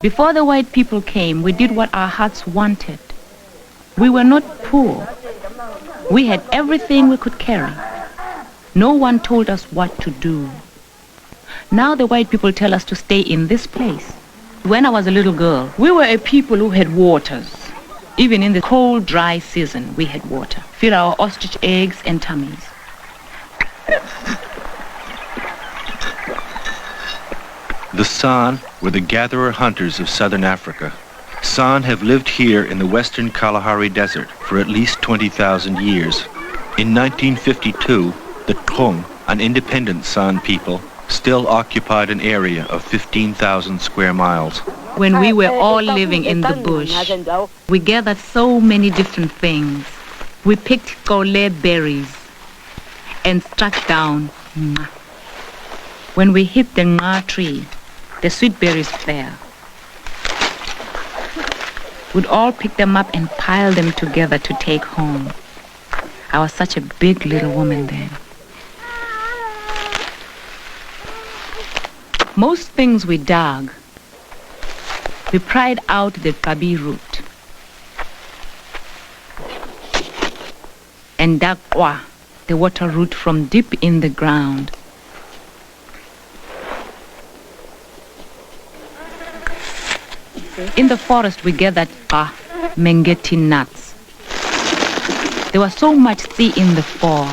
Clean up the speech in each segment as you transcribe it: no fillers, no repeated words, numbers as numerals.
Before the white people came, we did what our hearts wanted. We were not poor. We had everything we could carry. No one told us what to do. Now the white people tell us to stay in this place. When I was a little girl, we were a people who had waters. Even in the cold, dry season, we had water. Fill our ostrich eggs and tummies. The San were the gatherer-hunters of southern Africa. San have lived here in the western Kalahari Desert for at least 20,000 years. In 1952, the Quand, an independent San people, still occupied an area of 15,000 square miles. When we were all living in the bush, we gathered so many different things. We picked kole berries and struck down nga. When we hit the nga tree, the sweet berries fell. We'd all pick them up and pile them together to take home. I was such a big little woman then. Most things we dug, we pried out the kabi root and dug kwa, the water root, from deep in the ground. In the forest, we gathered mengeti nuts. There was so much sea in the fall.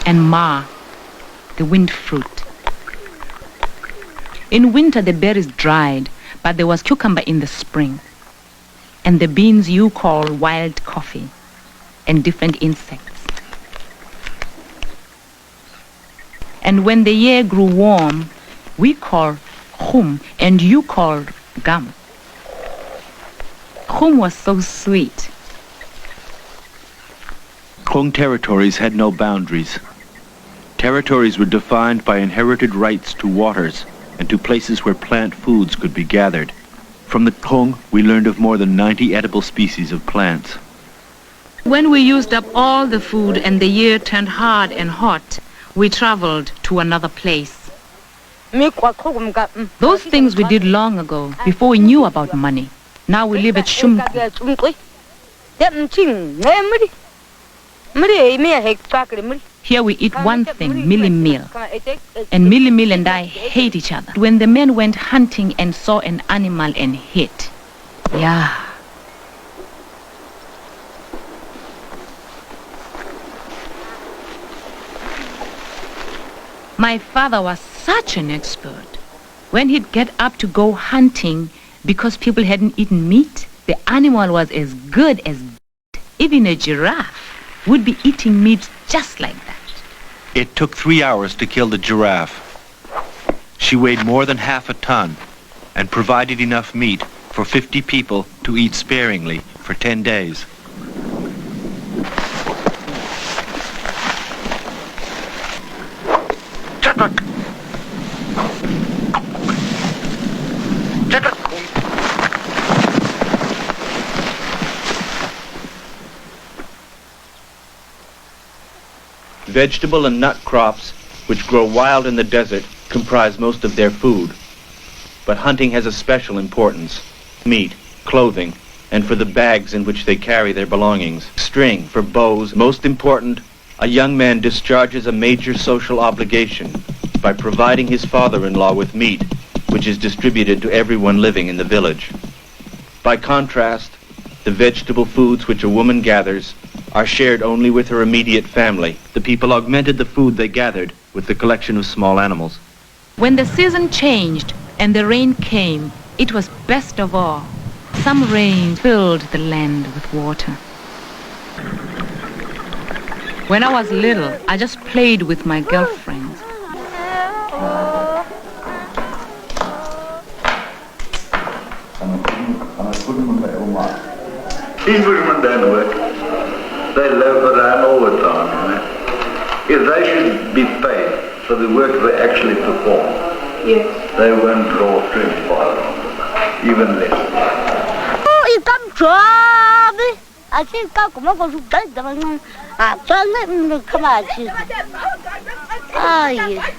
And ma, the wind fruit. In winter, the berries dried, but there was cucumber in the spring. And the beans you call wild coffee, and different insects. And when the year grew warm, we called khum, and you called gum. Khum was so sweet. Quand territories had no boundaries. Territories were defined by inherited rights to waters and to places where plant foods could be gathered. From the Quand, we learned of more than 90 edible species of plants. When we used up all the food and the year turned hard and hot, we traveled to another place. Those things we did long ago, before we knew about money. Now we live at Shumti. Here we eat one thing, Millie Meal. And Millie Meal and I hate each other. When the men went hunting and saw an animal and hit. Yeah. My father was such an expert. When he'd get up to go hunting, because people hadn't eaten meat, the animal was as good as even a giraffe would be eating meat just like that. It took 3 hours to kill the giraffe. She weighed more than half a ton and provided enough meat for 50 people to eat sparingly for 10 days. Vegetable and nut crops, which grow wild in the desert, comprise most of their food. But hunting has a special importance. Meat, clothing, and for the bags in which they carry their belongings. String for bows. Most important, a young man discharges a major social obligation by providing his father-in-law with meat, which is distributed to everyone living in the village. By contrast, the vegetable foods which a woman gathers are shared only with her immediate family. The people augmented the food they gathered with the collection of small animals. When the season changed and the rain came, it was best of all. Some rain filled the land with water. When I was little, I just played with my girlfriends. They live around all the time, you know. If they should be paid for the work they actually perform, yes, they won't draw 25, even less. Oh, you come try me. I think I come over to bed. I turn it come out. Ah, yes.